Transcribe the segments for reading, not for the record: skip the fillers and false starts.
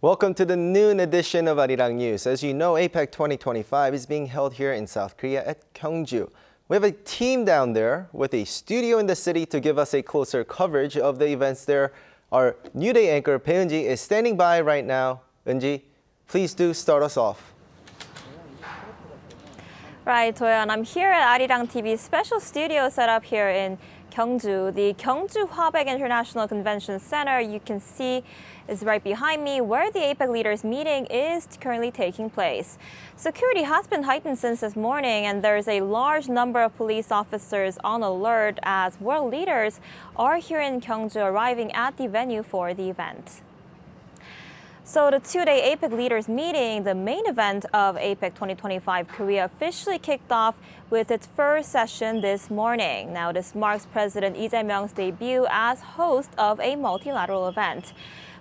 Welcome to the noon edition of Arirang News. As you know, APEC 2025 is being held here in South Korea at Gyeongju. We have a team down there with a studio in the city to give us a closer coverage of the events there. Our New Day anchor, Bae Eun-ji, is standing by right now. Eun-ji, please do start us off. Right, Toyeon, I'm here at Arirang TV's special studio set up here in Gyeongju. The Gyeongju APEC International Convention Center, you can see, is right behind me, where the APEC Leaders Meeting is currently taking place. Security has been heightened since this morning, and there's a large number of police officers on alert as world leaders are here in Gyeongju, arriving at the venue for the event. So the two-day APEC Leaders Meeting, the main event of APEC 2025 Korea, officially kicked off with its first session this morning. Now, this marks President Lee Jae-myung's debut as host of a multilateral event.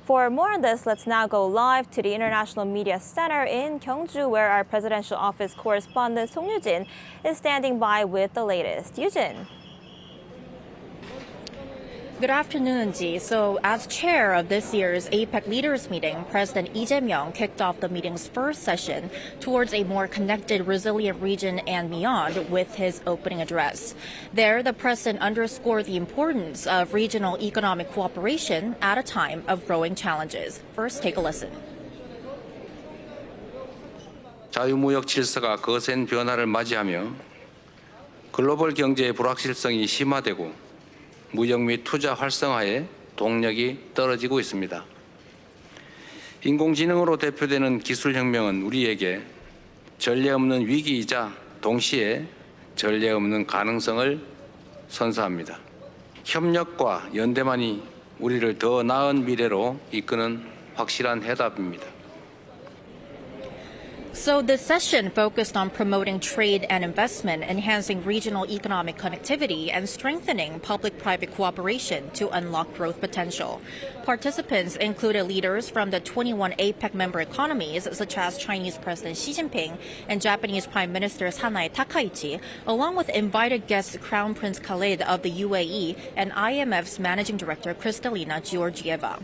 For more on this, let's now go live to the International Media Center in Gyeongju, where our presidential office correspondent Song Yoo-jin is standing by with the latest. Yoo-jin. Good afternoon, Ji. So, as chair of this year's APEC Leaders Meeting, President Lee Jae-myung kicked off the meeting's first session towards a more connected, resilient region and beyond with his opening address. There, the president underscored the importance of regional economic cooperation at a time of growing challenges. First, take a listen. 자유무역 질서가 거센 변화를 맞이하며 글로벌 경제의 불확실성이 심화되고 무역 및 투자 활성화에 동력이 떨어지고 있습니다. 인공지능으로 대표되는 기술혁명은 우리에게 전례 없는 위기이자 동시에 전례 없는 가능성을 선사합니다. 협력과 연대만이 우리를 더 나은 미래로 이끄는 확실한 해답입니다. So this session focused on promoting trade and investment, enhancing regional economic connectivity, and strengthening public-private cooperation to unlock growth potential. Participants included leaders from the 21 APEC member economies, such as Chinese President Xi Jinping and Japanese Prime Minister Sanae Takaichi, along with invited guests Crown Prince Khaled of the UAE and IMF's Managing Director Kristalina Georgieva.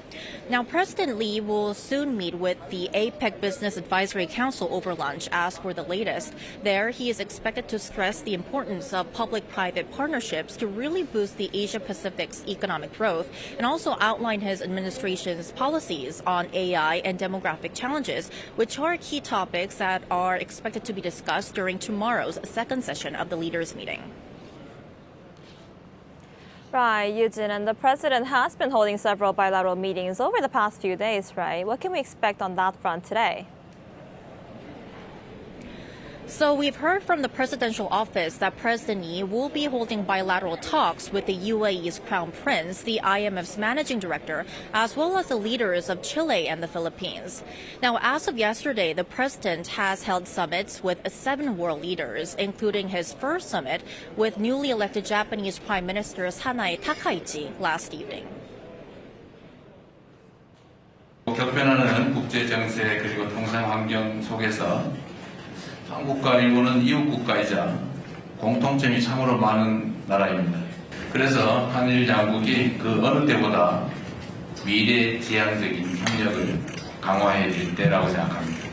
Now, President Lee will soon meet with the APEC Business Advisory Council over lunch. As for the latest, there he is expected to stress the importance of public-private partnerships to really boost the Asia-Pacific's economic growth and also outline his administration's policies on AI and demographic challenges, which are key topics that are expected to be discussed during tomorrow's second session of the leaders' meeting. Right, Yoo-jin, and the president has been holding several bilateral meetings over the past few days, right? What can we expect on that front today? So we've heard from the presidential office that President Lee will be holding bilateral talks with the UAE's Crown Prince, the IMF's managing director, as well as the leaders of Chile and the Philippines. Now, as of yesterday, the president has held summits with 7 world leaders, including his first summit with newly elected Japanese Prime Minister Sanae Takaichi last evening. 격변하는 국제 정세 그리고 통상 환경 속에서 한국과 일본은 이웃 국가이자 공통점이 참으로 많은 나라입니다. 그래서 한일 양국이 그 어느 때보다 미래지향적인 협력을 강화해야 될 때라고 생각합니다.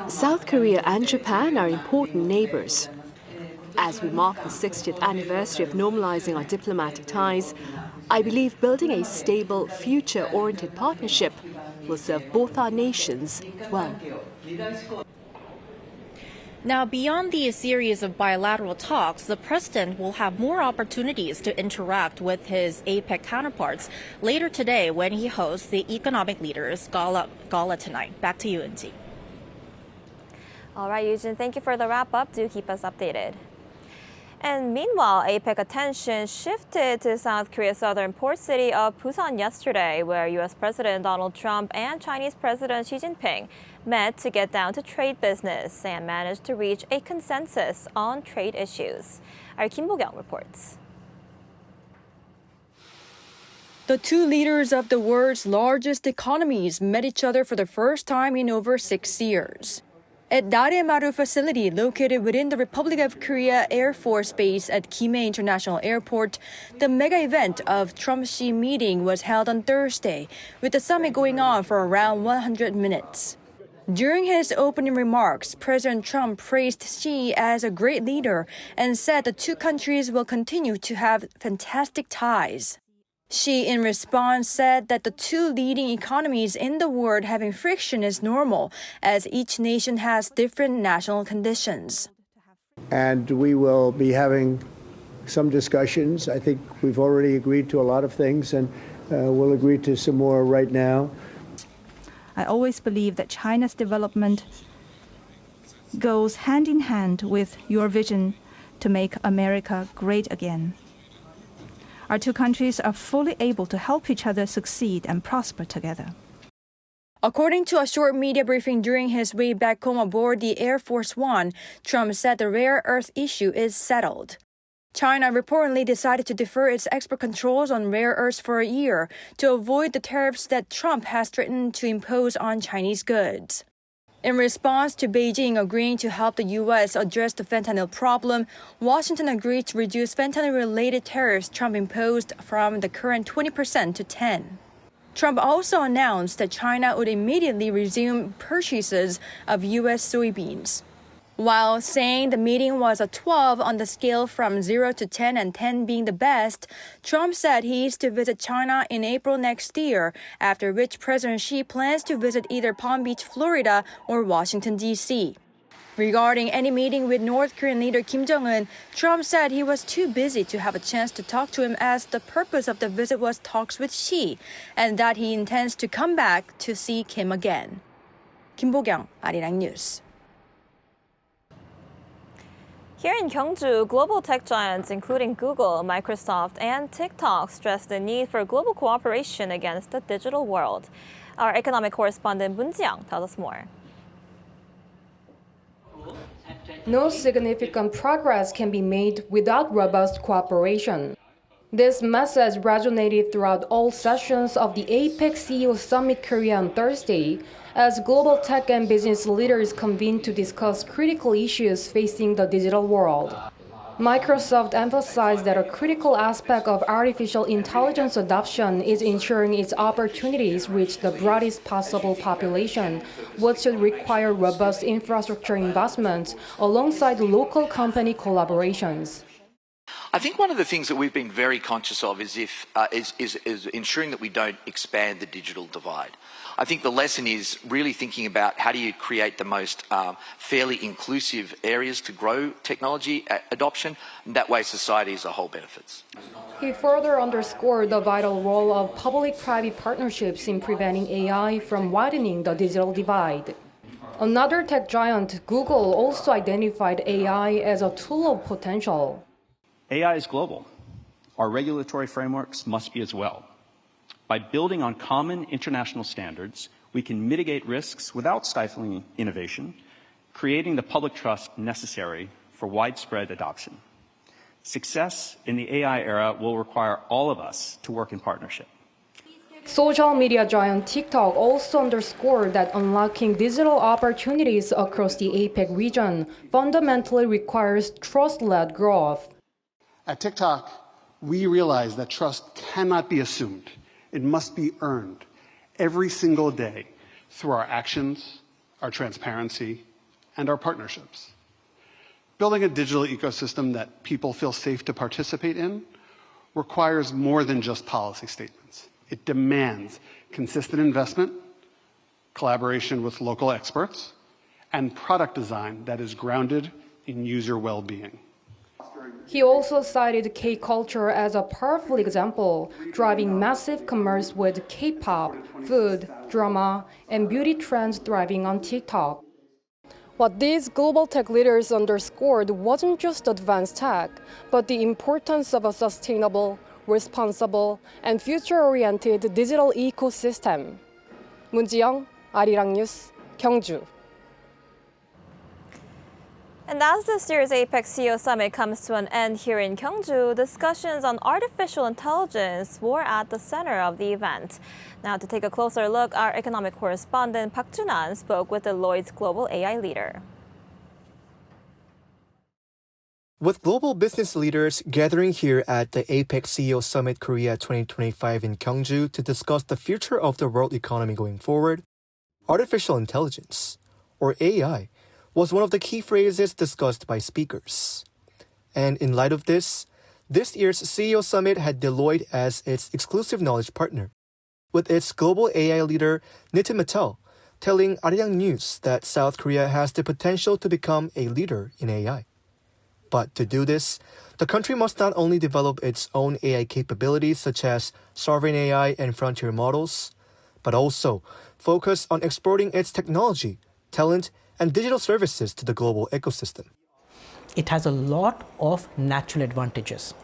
South Korea and Japan are important neighbors. As we mark the 60th anniversary of normalizing our diplomatic ties, I believe building a stable, future-oriented partnership will serve both our nations well. Now, beyond the series of bilateral talks, the president will have more opportunities to interact with his APEC counterparts later today when he hosts the Economic Leaders Gala tonight. Back to you, Eun-ji. All right, Yoo-jin, thank you for the wrap-up. Do keep us updated. And meanwhile, APEC attention shifted to South Korea's southern port city of Busan yesterday, where U.S. President Donald Trump and Chinese President Xi Jinping met to get down to trade business and managed to reach a consensus on trade issues. Our Kim Bo-kyung reports. The two leaders of the world's largest economies met each other for the first time in over 6 years. At Daremaru facility located within the Republic of Korea Air Force Base at Gimhae International Airport, the mega event of Trump-Xi meeting was held on Thursday, with the summit going on for around 100 minutes. During his opening remarks, President Trump praised Xi as a great leader and said the two countries will continue to have fantastic ties. Xi, in response, said that the two leading economies in the world having friction is normal, as each nation has different national conditions. And we will be having some discussions. I think we've already agreed to a lot of things, and we'll agree to some more right now. I always believe that China's development goes hand in hand with your vision to make America great again. Our two countries are fully able to help each other succeed and prosper together. According to a short media briefing during his way back home aboard the Air Force One, Trump said the rare earth issue is settled. China reportedly decided to defer its export controls on rare earths for a year to avoid the tariffs that Trump has threatened to impose on Chinese goods. In response to Beijing agreeing to help the U.S. address the fentanyl problem, Washington agreed to reduce fentanyl-related tariffs Trump imposed from the current 20% to 10%. Trump also announced that China would immediately resume purchases of U.S. soybeans. While saying the meeting was a 12 on the scale from 0 to 10 and 10 being the best, Trump said he is to visit China in April next year, after which President Xi plans to visit either Palm Beach, Florida, or Washington, D.C. Regarding any meeting with North Korean leader Kim Jong-un, Trump said he was too busy to have a chance to talk to him, as the purpose of the visit was talks with Xi, and that he intends to come back to see Kim again. Kim Bo-kyung, Arirang News. Here in Gyeongju, global tech giants including Google, Microsoft, and TikTok stress the need for global cooperation against the digital world. Our economic correspondent Moon Ji-young tells us more. No significant progress can be made without robust cooperation. This message resonated throughout all sessions of the APEC CEO Summit Korea on Thursday, as global tech and business leaders convened to discuss critical issues facing the digital world. Microsoft emphasized that a critical aspect of artificial intelligence adoption is ensuring its opportunities reach the broadest possible population, which should require robust infrastructure investments alongside local company collaborations. I think one of the things that we've been very conscious of is ensuring that we don't expand the digital divide. I think the lesson is really thinking about how do you create the most fairly inclusive areas to grow technology adoption, and that way society as a whole benefits. He further underscored the vital role of public-private partnerships in preventing AI from widening the digital divide. Another tech giant, Google, also identified AI as a tool of potential. AI is global. Our regulatory frameworks must be as well. By building on common international standards, we can mitigate risks without stifling innovation, creating the public trust necessary for widespread adoption. Success in the AI era will require all of us to work in partnership. Social media giant TikTok also underscored that unlocking digital opportunities across the APEC region fundamentally requires trust-led growth. At TikTok, we realize that trust cannot be assumed. It must be earned every single day through our actions, our transparency, and our partnerships. Building a digital ecosystem that people feel safe to participate in requires more than just policy statements. It demands consistent investment, collaboration with local experts, and product design that is grounded in user well-being. He also cited K-culture as a powerful example, driving massive commerce with K-pop, food, drama, and beauty trends thriving on TikTok. What these global tech leaders underscored wasn't just advanced tech, but the importance of a sustainable, responsible, and future-oriented digital ecosystem. 문지영, Arirang News, Gyeongju. And as this year's APEC CEO Summit comes to an end here in Gyeongju, discussions on artificial intelligence were at the center of the event. Now, to take a closer look, our economic correspondent Park Jun-an spoke with Deloitte's global AI leader. With global business leaders gathering here at the APEC CEO Summit Korea 2025 in Gyeongju to discuss the future of the world economy going forward, artificial intelligence, or AI, was one of the key phrases discussed by speakers. And in light of this year's CEO Summit had Deloitte as its exclusive knowledge partner, with its global AI leader Nitin Mittal telling Arirang News that South Korea has the potential to become a leader in AI. But to do this, the country must not only develop its own AI capabilities such as sovereign AI and frontier models, but also focus on exporting its technology, talent, and digital services to the global ecosystem. It has a lot of natural advantages.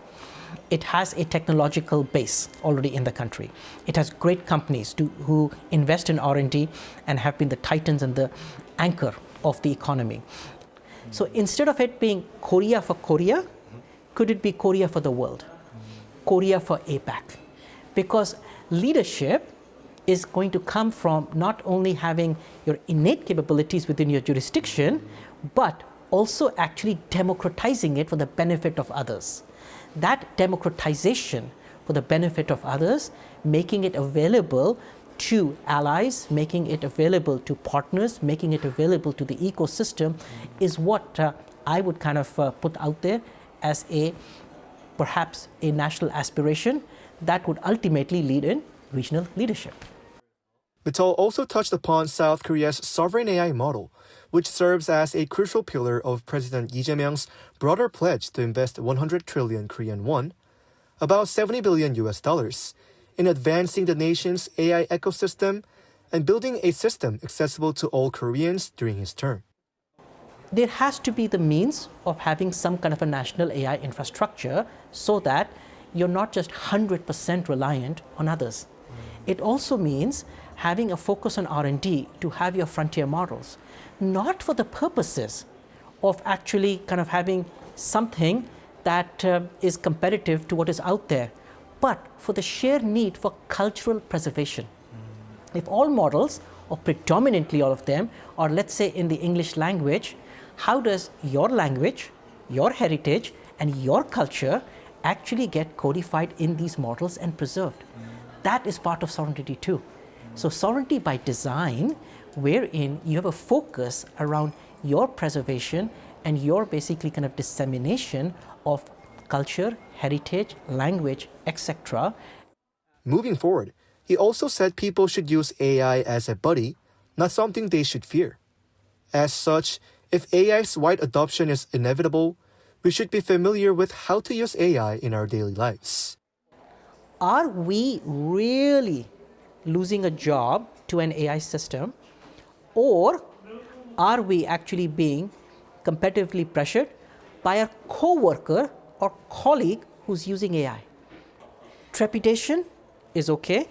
It has a technological base already in the country. It has great companies who invest in R&D and have been the titans and the anchor of the economy. So instead of it being Korea for Korea, could it be Korea for the world? Korea for APEC? Because leadership is going to come from not only having your innate capabilities within your jurisdiction, but also actually democratizing it for the benefit of others. That democratization for the benefit of others, making it available to allies, making it available to partners, making it available to the ecosystem is what I would kind of put out there as perhaps a national aspiration that would ultimately lead in regional leadership. Mittal also touched upon South Korea's sovereign AI model, which serves as a crucial pillar of President Lee Jae-myung's broader pledge to invest 100 trillion Korean won, about $70 billion, in advancing the nation's AI ecosystem and building a system accessible to all Koreans during his term. There has to be the means of having some kind of a national AI infrastructure so that you're not just 100% reliant on others. It also means having a focus on R&D to have your frontier models, not for the purposes of actually kind of having something that is competitive to what is out there, but for the sheer need for cultural preservation. If all models, or predominantly all of them, are let's say in the English language, how does your language, your heritage, and your culture actually get codified in these models and preserved? That is part of sovereignty too. So sovereignty by design, wherein you have a focus around your preservation and your basically kind of dissemination of culture, heritage, language, etc. Moving forward, he also said people should use AI as a buddy, not something they should fear. As such, if AI's wide adoption is inevitable, we should be familiar with how to use AI in our daily lives. Are we really losing a job to an AI system, or are we actually being competitively pressured by a co-worker or colleague who's using AI? Trepidation is okay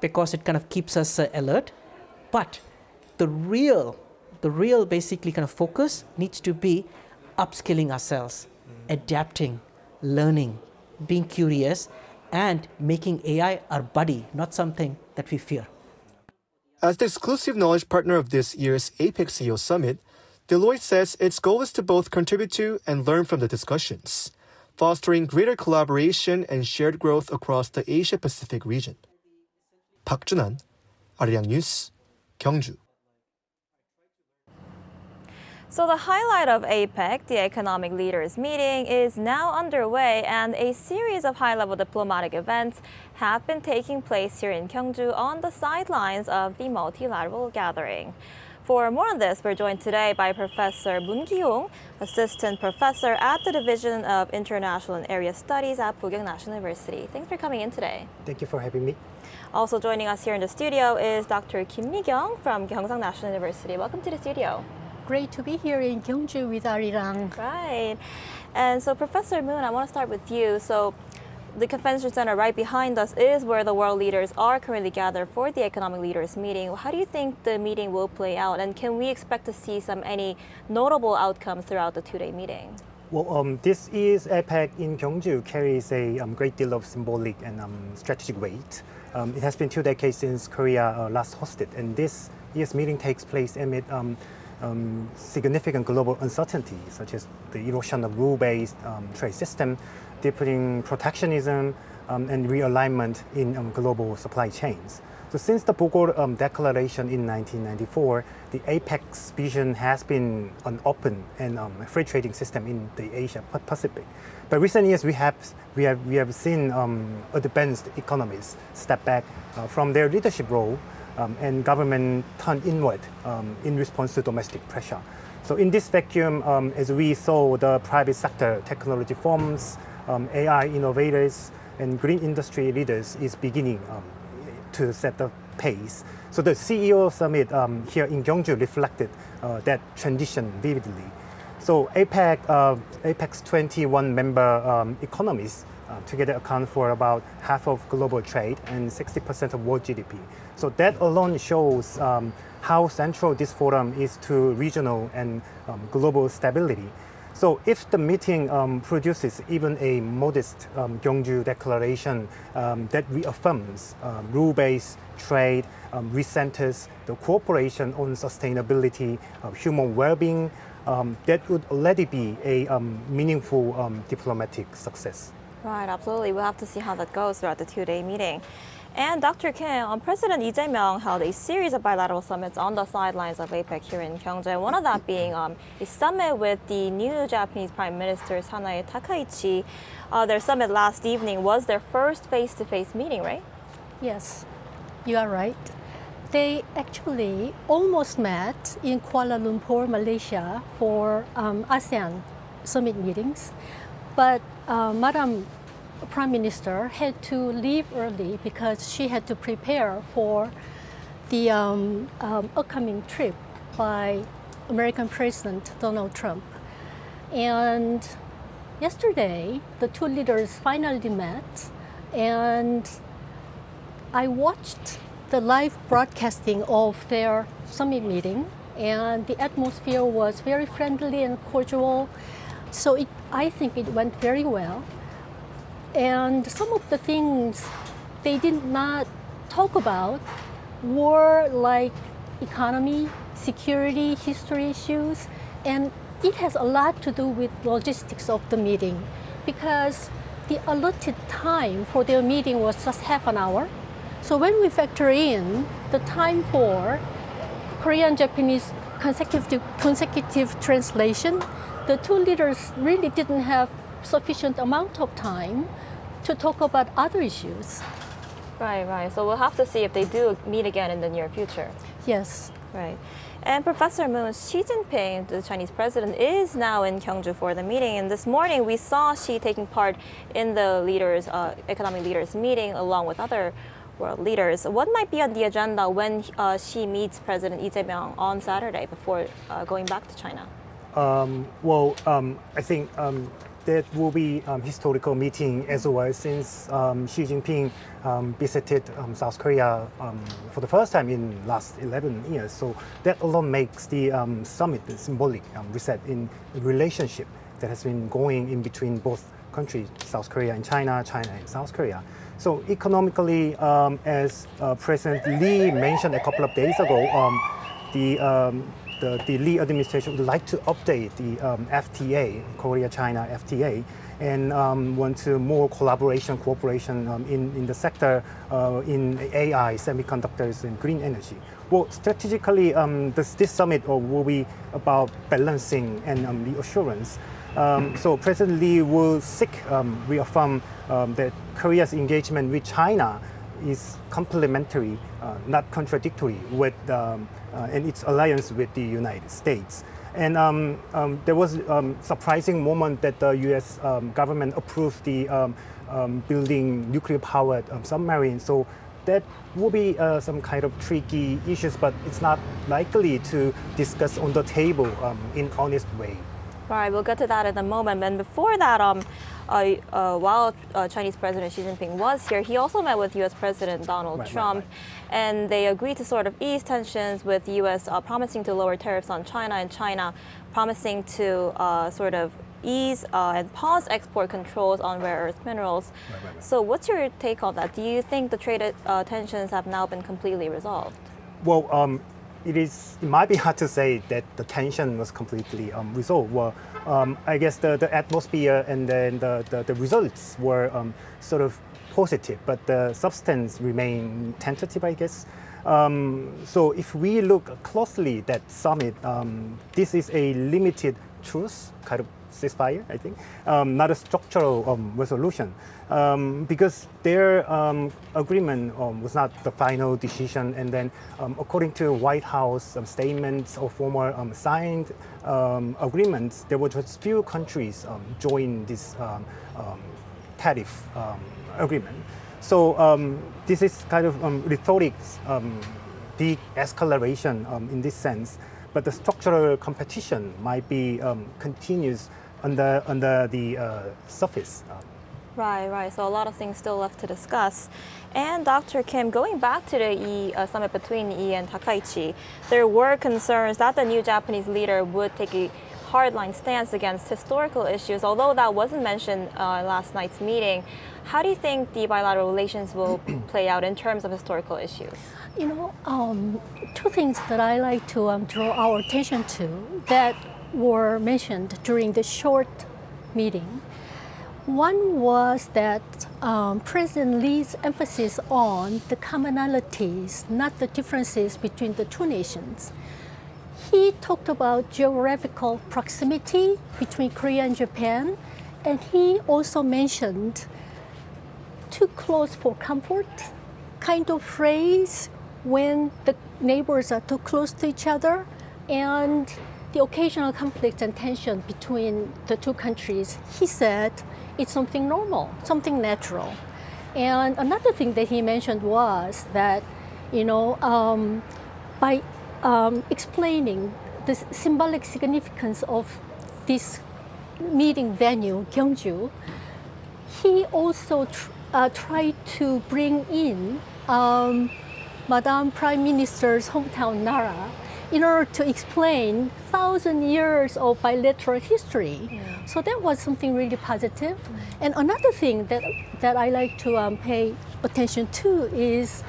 because it kind of keeps us alert, but the real basically kind of focus needs to be upskilling ourselves, adapting, learning, being curious, and making AI our buddy, not something that we fear. As the exclusive knowledge partner of this year's APEC CEO Summit, Deloitte says its goal is to both contribute to and learn from the discussions, fostering greater collaboration and shared growth across the Asia-Pacific region. Park Jun-an, Arirang News, Gyeongju. So the highlight of APEC, the Economic Leaders Meeting, is now underway, and a series of high-level diplomatic events have been taking place here in Gyeongju on the sidelines of the multilateral gathering. For more on this, we're joined today by Professor Moon Ki-hong, Assistant Professor at the Division of International and Area Studies at Busan National University. Thanks for coming in today. Thank you for having me. Also joining us here in the studio is Dr. Kim Mi-kyung from Gyeongsang National University. Welcome to the studio. great to be here in Gyeongju with Arirang. Right. And so, Professor Moon, I want to start with you. So, the convention center right behind us is where the world leaders are currently gathered for the Economic Leaders Meeting. How do you think the meeting will play out? And can we expect to see any notable outcomes throughout the two-day meeting? Well, this is APEC in Gyeongju carries a great deal of symbolic and strategic weight. It has been 2 decades since Korea last hosted, and this year's meeting takes place amid significant global uncertainty, such as the erosion of rule-based trade system, deepening protectionism, and realignment in global supply chains. So since the Bogor Declaration in 1994, the APEC's vision has been an open and free trading system in the Asia Pacific. But recent years, we have seen advanced economies step back from their leadership role, and government turn inward in response to domestic pressure. So in this vacuum, as we saw the private sector technology firms, AI innovators, and green industry leaders is beginning to set the pace. So the CEO summit here in Gyeongju reflected that transition vividly. So APEC's 21 member economies together account for about half of global trade and 60% of world GDP. So that alone shows how central this forum is to regional and global stability. So if the meeting produces even a modest Gyeongju declaration that reaffirms rule-based trade, recenters the cooperation on sustainability, human well-being, that would already be a meaningful diplomatic success. Right, absolutely. We'll have to see how that goes throughout the two-day meeting. And Dr. Kim, President Lee Jae-myung held a series of bilateral summits on the sidelines of APEC here in Gyeongju, one of that being a summit with the new Japanese Prime Minister Sanae Takaichi. Their summit last evening was their first face-to-face meeting, right? Yes, you are right. They actually almost met in Kuala Lumpur, Malaysia for ASEAN summit meetings, but Madam Prime Minister had to leave early because she had to prepare for the upcoming trip by American President Donald Trump. And yesterday, the two leaders finally met, and I watched the live broadcasting of their summit meeting, and the atmosphere was very friendly and cordial. So I think it went very well. And some of the things they did not talk about were like economy, security, history issues, and it has a lot to do with logistics of the meeting, because the allotted time for their meeting was just half an hour. So when we factor in the time for Korean-Japanese consecutive translation, the two leaders really didn't have sufficient amount of time to talk about other issues. Right. So we'll have to see if they do meet again in the near future. Yes. Right. And Professor Moon, Xi Jinping, the Chinese president, is now in Gyeongju for the meeting. And this morning we saw Xi taking part in the economic leaders meeting along with other world leaders. What might be on the agenda when Xi meets President Lee Jae-myung on Saturday before going back to China? I think that will be historical meeting as well, since Xi Jinping visited South Korea for the first time in last 11 years. So that alone makes the summit a symbolic reset in the relationship that has been going in between both countries, South Korea and China, China and South Korea. So economically, as President Lee mentioned a couple of days ago, the Lee administration would like to update the FTA, Korea-China FTA, and want to more cooperation in the sector in AI, semiconductors, and green energy. Well, strategically, this summit will be about balancing and reassurance. So President Lee will reaffirm that Korea's engagement with China is complementary, not contradictory, with and its alliance with the United States. And there was a surprising moment that the U.S. Government approved the building nuclear-powered submarine. So that will be some kind of tricky issues, but it's not likely to discuss on the table in honest way. Right, we'll get to that in a moment. And before that, while Chinese President Xi Jinping was here, he also met with U.S. President Donald Trump, and they agreed to sort of ease tensions, with the U.S. Promising to lower tariffs on China, and China promising to sort of ease and pause export controls on rare earth minerals. So what's your take on that? Do you think the trade tensions have now been completely resolved? Well, it might be hard to say that the tension was completely resolved. Well, I guess the atmosphere and then the results were sort of positive, but the substance remained tentative, I guess. So if we look closely at that summit, this is a limited truce, kind of ceasefire, I think, not a structural resolution, because their agreement was not the final decision. And then, according to White House statements or former signed agreements, there were just few countries join this tariff agreement. So this is kind of rhetoric, de-escalation in this sense. But the structural competition might be continuous under the surface. Right. So a lot of things still left to discuss. And Dr. Kim, going back to the summit between Lee and Takaichi, there were concerns that the new Japanese leader would take a hardline stance against historical issues. Although that wasn't mentioned last night's meeting, how do you think the bilateral relations will play out in terms of historical issues? You know, two things that I like to draw our attention to that were mentioned during the short meeting. One was that President Lee's emphasis on the commonalities, not the differences between the two nations. He talked about geographical proximity between Korea and Japan, and he also mentioned too close for comfort kind of phrase when the neighbors are too close to each other, and the occasional conflict and tension between the two countries. He said it's something normal, something natural. And another thing that he mentioned was that, you know, by explaining the symbolic significance of this meeting venue, Gyeongju, he also tried to bring in Madame Prime Minister's hometown, Nara, in order to explain 1,000 years of bilateral history. So that was something really positive. And another thing that I like to pay attention to is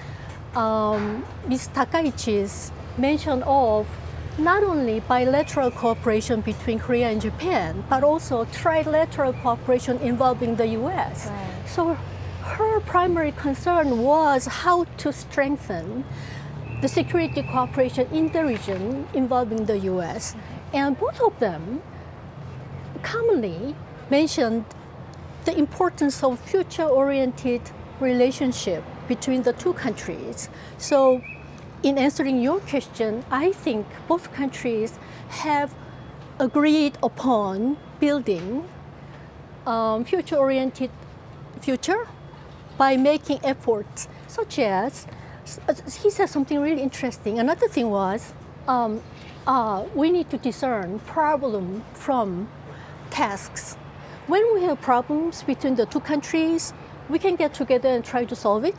Ms. Takaichi's mention of not only bilateral cooperation between Korea and Japan, but also trilateral cooperation involving the US. So her primary concern was how to strengthen the security cooperation in the region involving the US. And both of them commonly mentioned the importance of future-oriented relationship between the two countries. So in answering your question, I think both countries have agreed upon building future-oriented future by making efforts such as, he said something really interesting. Another thing was, we need to discern problem from tasks. When we have problems between the two countries, we can get together and try to solve it.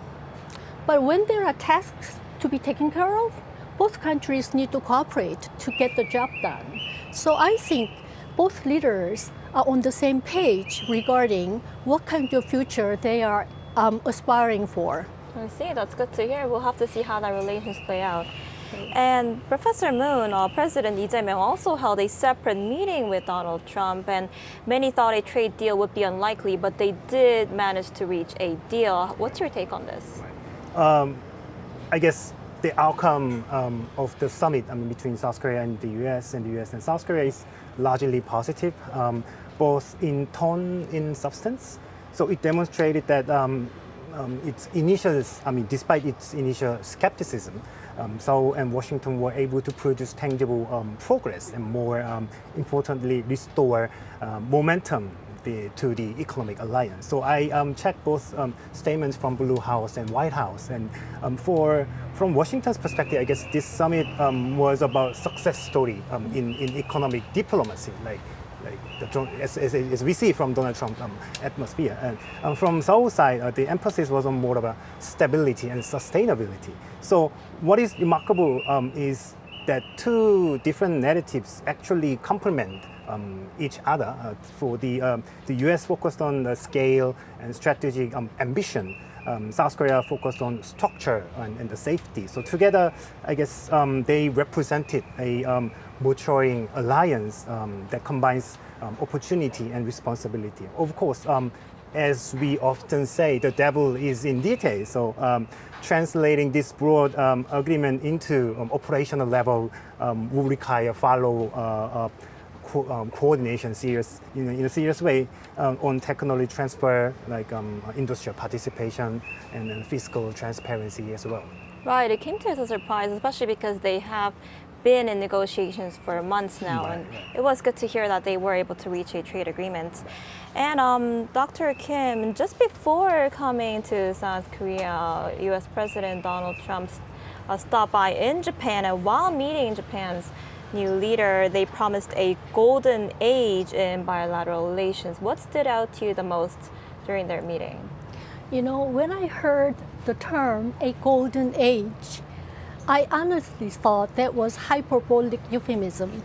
But when there are tasks to be taken care of, both countries need to cooperate to get the job done. So I think both leaders are on the same page regarding what kind of future they are aspiring for. I see, that's good to hear. We'll have to see how that relations play out. And Professor Moon, President Lee Jae-myung also held a separate meeting with Donald Trump, and many thought a trade deal would be unlikely, but they did manage to reach a deal. What's your take on this? I guess the outcome of the summit between South Korea and the US and South Korea is largely positive, both in tone, in substance. So it demonstrated that its initial, despite its initial skepticism, Seoul and Washington were able to produce tangible progress and more importantly, restore momentum to the economic alliance. So I checked both statements from Blue House and White House, and from Washington's perspective, I guess this summit was about success story in economic diplomacy, as we see from Donald Trump's atmosphere. And from Seoul side, the emphasis was on more about stability and sustainability. So what is remarkable is that two different narratives actually complement each other. For the U.S. focused on the scale and strategic ambition. South Korea focused on structure and the safety. So together, I guess they represented a maturing alliance that combines opportunity and responsibility. Of course, as we often say, the devil is in detail. So translating this broad agreement into operational level will require coordination in a serious way on technology transfer, like industrial participation and fiscal transparency as well. Right, it came to us as a surprise, especially because they have been in negotiations for months now, and it was good to hear that they were able to reach a trade agreement. And Dr. Kim, just before coming to South Korea, U.S. President Donald Trump stopped by in Japan, and while meeting Japan's new leader, they promised a golden age in bilateral relations. What stood out to you the most during their meeting? You know, when I heard the term a golden age, I honestly thought that was hyperbolic euphemism.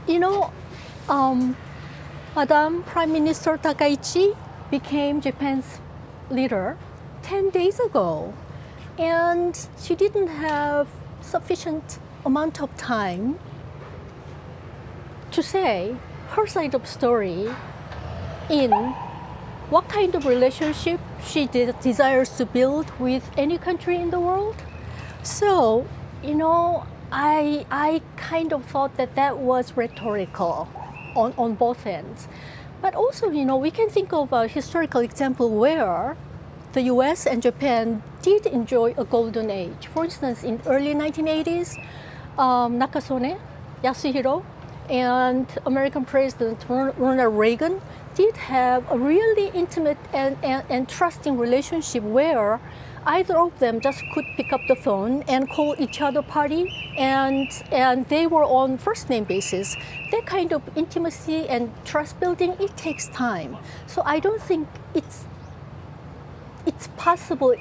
You know, Madam Prime Minister Takaichi became Japan's leader 10 days ago, and she didn't have sufficient amount of time to say her side of story in what kind of relationship she desires to build with any country in the world. So, you know, I kind of thought that was rhetorical on both ends. But also, you know, we can think of a historical example where the US and Japan did enjoy a golden age. For instance, in early 1980s, Nakasone, Yasuhiro, and American President Ronald Reagan did have a really intimate and trusting relationship where either of them just could pick up the phone and call each other party, and they were on first name basis. That kind of intimacy and trust building, it takes time. So I don't think it's possible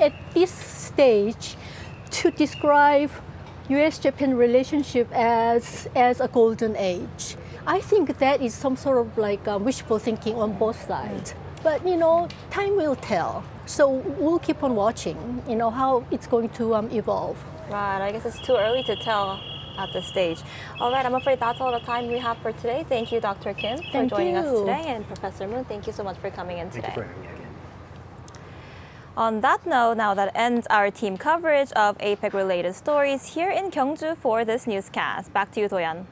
at this stage to describe U.S.-Japan relationship as a golden age. I think that is some sort of like wishful thinking on both sides. But, you know, time will tell. So we'll keep on watching, you know, how it's going to evolve. Right, I guess it's too early to tell at this stage. All right, I'm afraid that's all the time we have for today. Thank you, Dr. Kim, for joining us today. And Professor Moon, thank you so much for coming in today. Thank you for having me again. On that note, now that ends our team coverage of APEC-related stories here in Gyeongju for this newscast. Back to you, Doyan.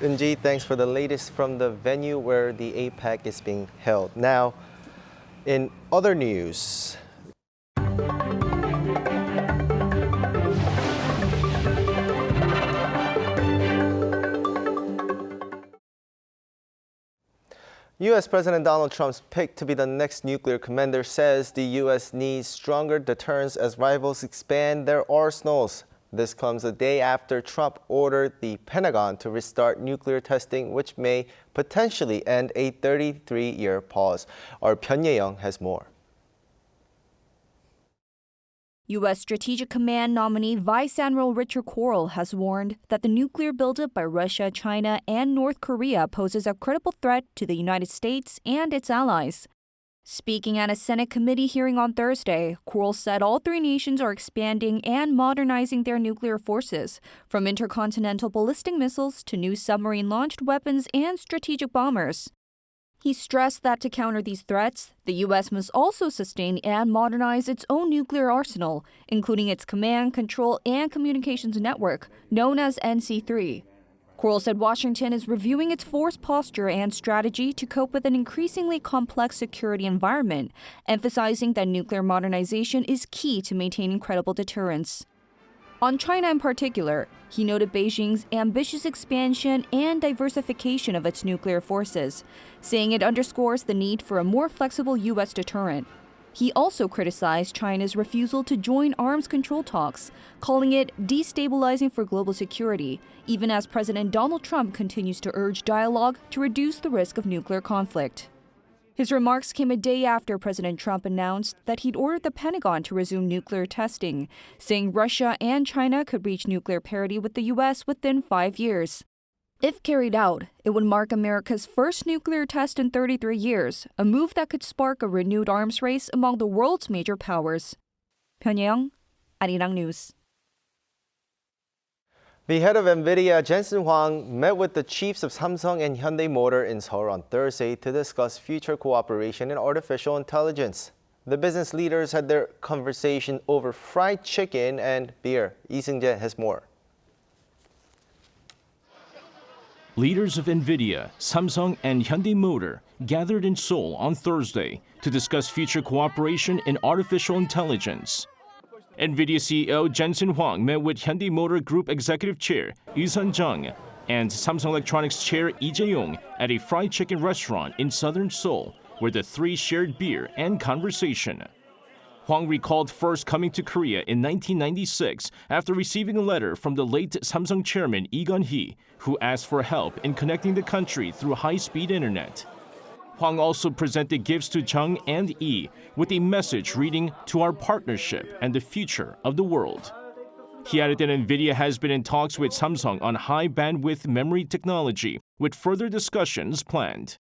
Eunji, thanks for the latest from the venue where the APEC is being held. Now, in other news, U.S. President Donald Trump's pick to be the next nuclear commander says the U.S. needs stronger deterrence as rivals expand their arsenals. This comes a day after Trump ordered the Pentagon to restart nuclear testing, which may potentially end a 33-year pause. Our Pyun Ye-young has more. U.S. Strategic Command nominee Vice Admiral Richard Quarles has warned that the nuclear buildup by Russia, China, and North Korea poses a credible threat to the United States and its allies. Speaking at a Senate committee hearing on Thursday, Quarles said all three nations are expanding and modernizing their nuclear forces, from intercontinental ballistic missiles to new submarine-launched weapons and strategic bombers. He stressed that to counter these threats, the U.S. must also sustain and modernize its own nuclear arsenal, including its command, control, and communications network, known as NC3. Quarles said Washington is reviewing its force posture and strategy to cope with an increasingly complex security environment, emphasizing that nuclear modernization is key to maintaining credible deterrence. On China in particular, he noted Beijing's ambitious expansion and diversification of its nuclear forces, saying it underscores the need for a more flexible U.S. deterrent. He also criticized China's refusal to join arms control talks, calling it destabilizing for global security, even as President Donald Trump continues to urge dialogue to reduce the risk of nuclear conflict. His remarks came a day after President Trump announced that he'd ordered the Pentagon to resume nuclear testing, saying Russia and China could reach nuclear parity with the U.S. within 5 years. If carried out, it would mark America's first nuclear test in 33 years, a move that could spark a renewed arms race among the world's major powers. Pyongyang, Arirang News. The head of Nvidia, Jensen Huang, met with the chiefs of Samsung and Hyundai Motor in Seoul on Thursday to discuss future cooperation in artificial intelligence. The business leaders had their conversation over fried chicken and beer. Lee Seung-jae has more. Leaders of Nvidia, Samsung, and Hyundai Motor gathered in Seoul on Thursday to discuss future cooperation in artificial intelligence. Nvidia CEO Jensen Huang met with Hyundai Motor Group Executive Chair Lee Sun-jung and Samsung Electronics Chair Lee Jae-yong at a fried chicken restaurant in southern Seoul, where the three shared beer and conversation. Huang recalled first coming to Korea in 1996 after receiving a letter from the late Samsung chairman Lee Gun-hee, who asked for help in connecting the country through high-speed internet. Huang also presented gifts to Chung and Lee with a message reading "To our partnership and the future of the world." He added that Nvidia has been in talks with Samsung on high-bandwidth memory technology, with further discussions planned.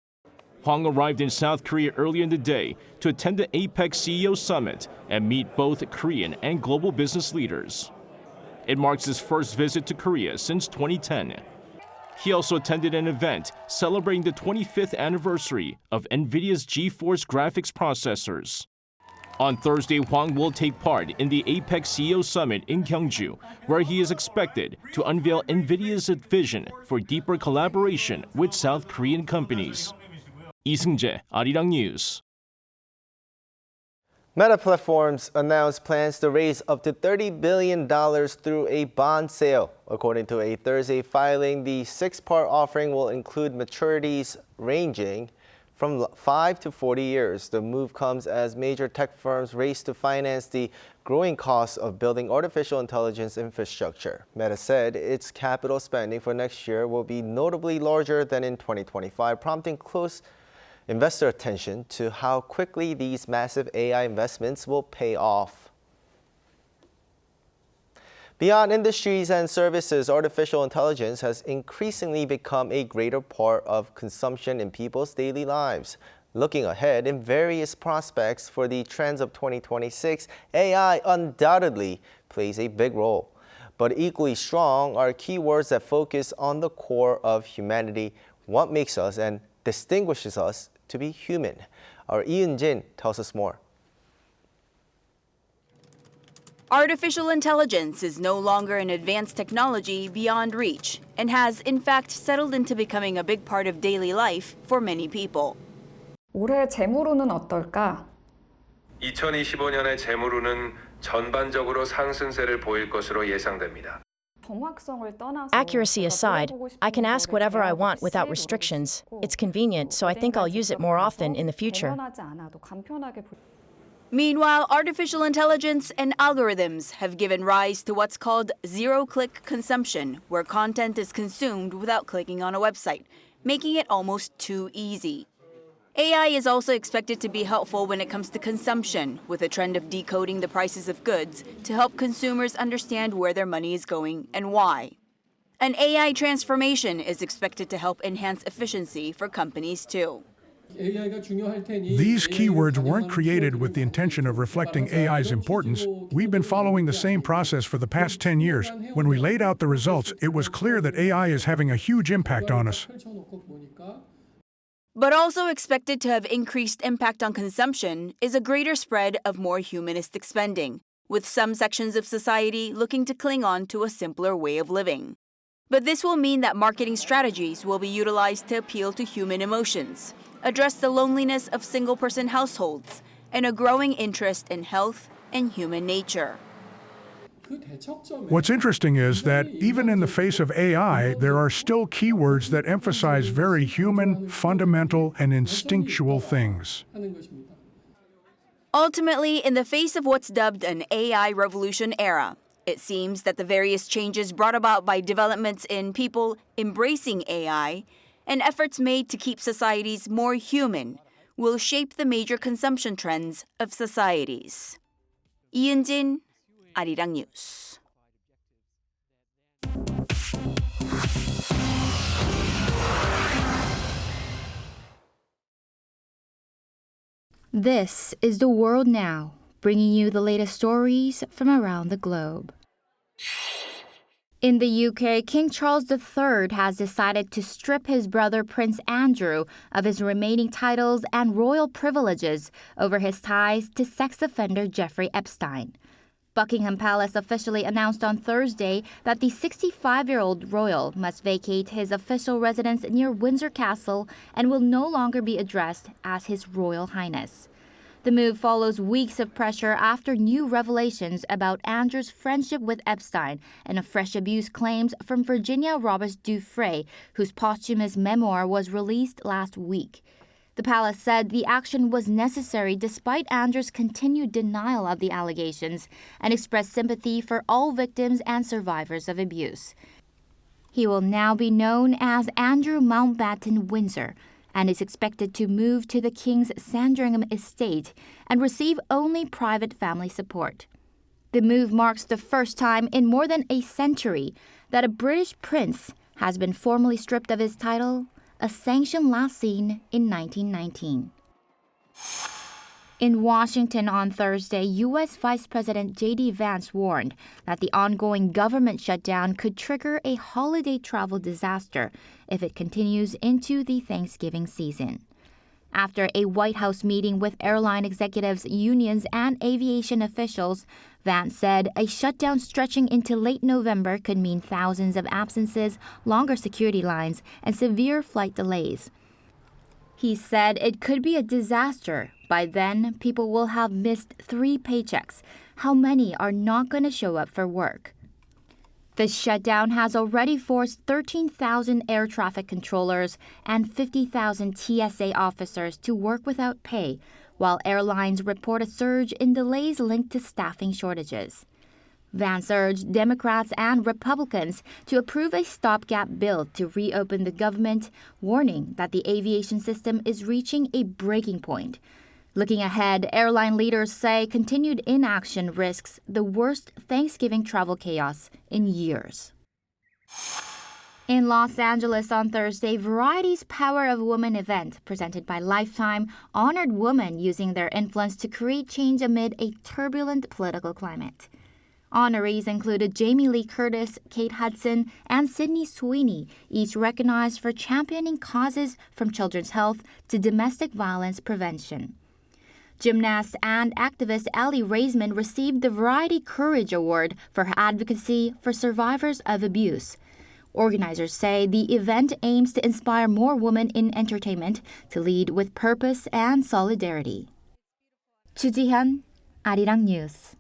Huang arrived in South Korea earlier in the day to attend the APEC CEO Summit and meet both Korean and global business leaders. It marks his first visit to Korea since 2010. He also attended an event celebrating the 25th anniversary of Nvidia's GeForce graphics processors. On Thursday, Huang will take part in the APEC CEO Summit in Gyeongju, where he is expected to unveil Nvidia's vision for deeper collaboration with South Korean companies. Lee Seung-jae, Arirang News. Meta Platforms announced plans to raise up to $30 billion through a bond sale. According to a Thursday filing, the six-part offering will include maturities ranging from 5 to 40 years. The move comes as major tech firms race to finance the growing costs of building artificial intelligence infrastructure. Meta said its capital spending for next year will be notably larger than in 2025, prompting close investor attention to how quickly these massive AI investments will pay off. Beyond industries and services, artificial intelligence has increasingly become a greater part of consumption in people's daily lives. Looking ahead in various prospects for the trends of 2026, AI undoubtedly plays a big role. But equally strong are keywords that focus on the core of humanity, what makes us and distinguishes us to be human. Our Lee Eun-jin tells us more. Artificial intelligence is no longer an advanced technology beyond reach and has, in fact, settled into becoming a big part of daily life for many people. 올해 재무로는 어떨까? 2025년의 재무로는 전반적으로 상승세를 보일 것으로 예상됩니다. Accuracy aside, I can ask whatever I want without restrictions. It's convenient, so I think I'll use it more often in the future. Meanwhile, artificial intelligence and algorithms have given rise to what's called zero-click consumption, where content is consumed without clicking on a website, making it almost too easy. AI is also expected to be helpful when it comes to consumption, with a trend of decoding the prices of goods to help consumers understand where their money is going and why. An AI transformation is expected to help enhance efficiency for companies too. These keywords weren't created with the intention of reflecting AI's importance. We've been following the same process for the past 10 years. When we laid out the results, it was clear that AI is having a huge impact on us. But also expected to have increased impact on consumption is a greater spread of more humanistic spending, with some sections of society looking to cling on to a simpler way of living. But this will mean that marketing strategies will be utilized to appeal to human emotions, address the loneliness of single-person households, and a growing interest in health and human nature. What's interesting is that even in the face of AI, there are still keywords that emphasize very human, fundamental, and instinctual things. Ultimately, in the face of what's dubbed an AI revolution era, it seems that the various changes brought about by developments in people embracing AI and efforts made to keep societies more human will shape the major consumption trends of societies. 이은진, Arirang News. This is The World Now, bringing you the latest stories from around the globe. In the UK, King Charles III has decided to strip his brother Prince Andrew of his remaining titles and royal privileges over his ties to sex offender Jeffrey Epstein. Buckingham Palace officially announced on Thursday that the 65-year-old royal must vacate his official residence near Windsor Castle and will no longer be addressed as His Royal Highness. The move follows weeks of pressure after new revelations about Andrew's friendship with Epstein and of fresh abuse claims from Virginia Roberts Dufresne, whose posthumous memoir was released last week. The palace said the action was necessary despite Andrew's continued denial of the allegations and expressed sympathy for all victims and survivors of abuse. He will now be known as Andrew Mountbatten Windsor and is expected to move to the King's Sandringham estate and receive only private family support. The move marks the first time in more than a century that a British prince has been formally stripped of his title, a sanction last seen in 1919. In Washington on Thursday, U.S. Vice President J.D. Vance warned that the ongoing government shutdown could trigger a holiday travel disaster if it continues into the Thanksgiving season. After a White House meeting with airline executives, unions, and aviation officials, Vance said a shutdown stretching into late November could mean thousands of absences, longer security lines, and severe flight delays. He said it could be a disaster. By then, people will have missed 3 paychecks. How many are not going to show up for work? The shutdown has already forced 13,000 air traffic controllers and 50,000 TSA officers to work without pay, while airlines report a surge in delays linked to staffing shortages. Vance urged Democrats and Republicans to approve a stopgap bill to reopen the government, warning that the aviation system is reaching a breaking point. Looking ahead, airline leaders say continued inaction risks the worst Thanksgiving travel chaos in years. In Los Angeles on Thursday, Variety's Power of Women event, presented by Lifetime, honored women using their influence to create change amid a turbulent political climate. Honorees included Jamie Lee Curtis, Kate Hudson, and Sydney Sweeney, each recognized for championing causes from children's health to domestic violence prevention. Gymnast and activist Allie Raisman received the Variety Courage Award for her advocacy for survivors of abuse. Organizers say the event aims to inspire more women in entertainment to lead with purpose and solidarity. Chu Ji-hyun, Arirang News.